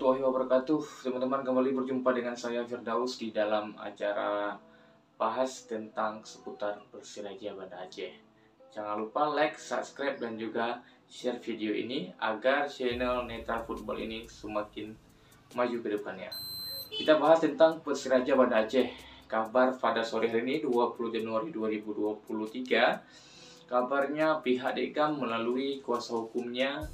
warahmatullahi wabarakatuh. Teman-teman, kembali berjumpa dengan saya Firdaus di dalam acara bahas tentang seputar Persiraja Banda Aceh. Jangan lupa like, subscribe, dan juga share video ini agar channel Netra Football ini semakin maju ke depannya. Kita bahas tentang Persiraja Banda Aceh. Kabar pada sore hari ini 20 Januari 2023. Kabarnya pihak Dekam melalui kuasa hukumnya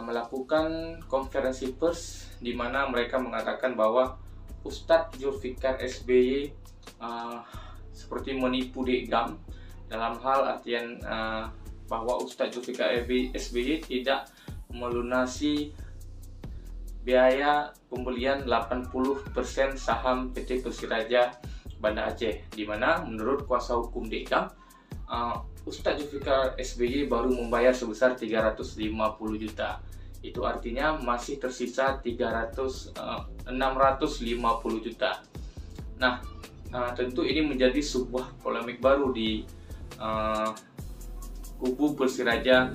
melakukan konferensi pers di mana mereka mengatakan bahwa Ustadz Zulfikar SBY seperti menipu Dekam dalam hal artian bahwa Ustadz Zulfikar SBY tidak melunasi biaya pembelian 80% saham PT Persiraja Banda Aceh, di mana menurut kuasa hukum Dekam Ustadz Zulfikar SBY baru membayar sebesar 350 juta. Itu artinya masih tersisa 650 juta. Nah, tentu ini menjadi sebuah polemik baru di kubu Persiraja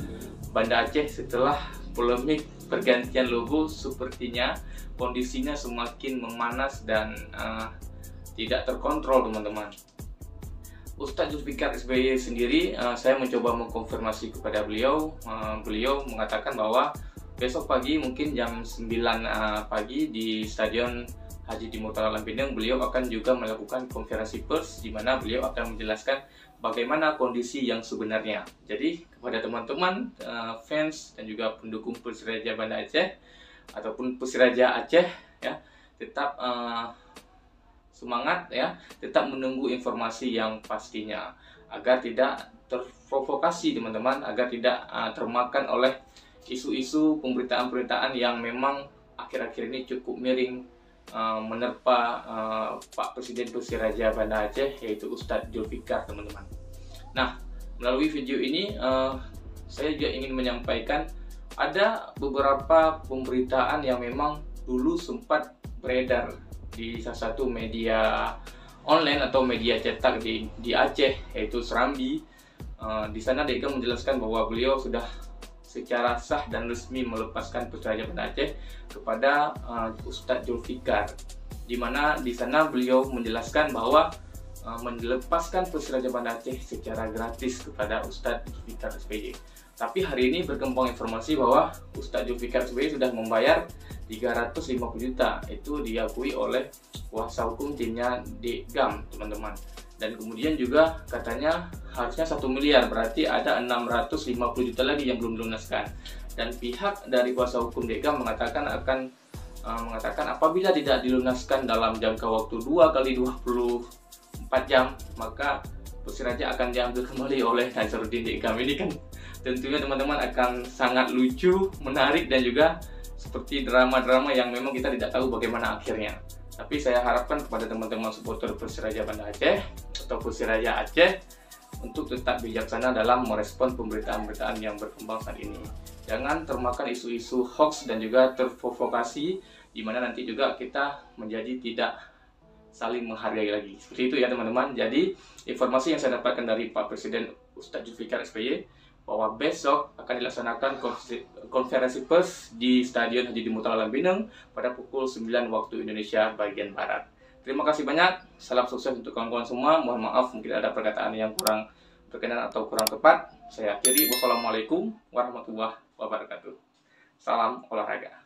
Banda Aceh setelah polemik pergantian logo. Sepertinya kondisinya semakin memanas dan tidak terkontrol, teman-teman. Ustadz Zulfikar SBY sendiri, saya mencoba mengkonfirmasi kepada beliau. Beliau mengatakan bahwa besok pagi mungkin jam 9 pagi di Stadion Haji di Murtala Lampinang beliau akan juga melakukan konferensi pers di mana beliau akan menjelaskan bagaimana kondisi yang sebenarnya. Jadi kepada teman-teman fans dan juga pendukung Persiraja Banda Aceh ataupun Persiraja Aceh ya, tetap semangat ya, tetap menunggu informasi yang pastinya agar tidak terprovokasi, teman-teman, agar tidak termakan oleh isu-isu pemberitaan-pemberitaan yang memang akhir-akhir ini cukup miring menerpa Pak Presiden Persiraja Banda Aceh, yaitu Ustadz Zulfikar, teman-teman. Nah, melalui video ini saya juga ingin menyampaikan ada beberapa pemberitaan yang memang dulu sempat beredar di salah satu media online atau media cetak di Aceh, yaitu Serambi. Di sana Dekam menjelaskan bahwa beliau sudah secara sah dan resmi melepaskan Persiraja Banda Aceh kepada Ustadz Zulfikar, di mana di sana beliau menjelaskan bahwa melepaskan Persiraja Banda Aceh secara gratis kepada Ustadz Zulfikar SBY. Tapi hari ini berkembang informasi bahwa Ustadz Zulfikar SBY sudah membayar 350 juta. Itu diakui oleh kuasa hukum timnya Dekam, teman-teman. Dan kemudian juga katanya harusnya 1 miliar, berarti ada 650 juta lagi yang belum dilunaskan. Dan pihak dari kuasa hukum Dekam mengatakan apabila tidak dilunaskan dalam jangka waktu 2 kali 24 jam, maka Persiraja akan diambil kembali oleh Nazaruddin Dekam. Ini kan tentunya, teman-teman, akan sangat lucu, menarik, dan juga seperti drama-drama yang memang kita tidak tahu bagaimana akhirnya. Tapi saya harapkan kepada teman-teman supporter Persiraja Banda Aceh atau Persiraja Aceh untuk tetap bijaksana dalam merespon pemberitaan-pemberitaan yang berkembang saat ini. Jangan termakan isu-isu hoax dan juga terprovokasi, di mana nanti juga kita menjadi tidak saling menghargai lagi. Seperti itu ya, teman-teman. Jadi informasi yang saya dapatkan dari Pak Presiden Ustadz Zulfikar SBY bahwa besok akan dilaksanakan konferensi pers di Stadion Haji di Murtala Lampinang pada pukul 9 waktu Indonesia bagian Barat. Terima kasih banyak. Salam sukses untuk kawan-kawan semua. Mohon maaf mungkin ada perkataan yang kurang berkenan atau kurang tepat. Saya akhiri. Wassalamualaikum warahmatullahi wabarakatuh. Salam olahraga.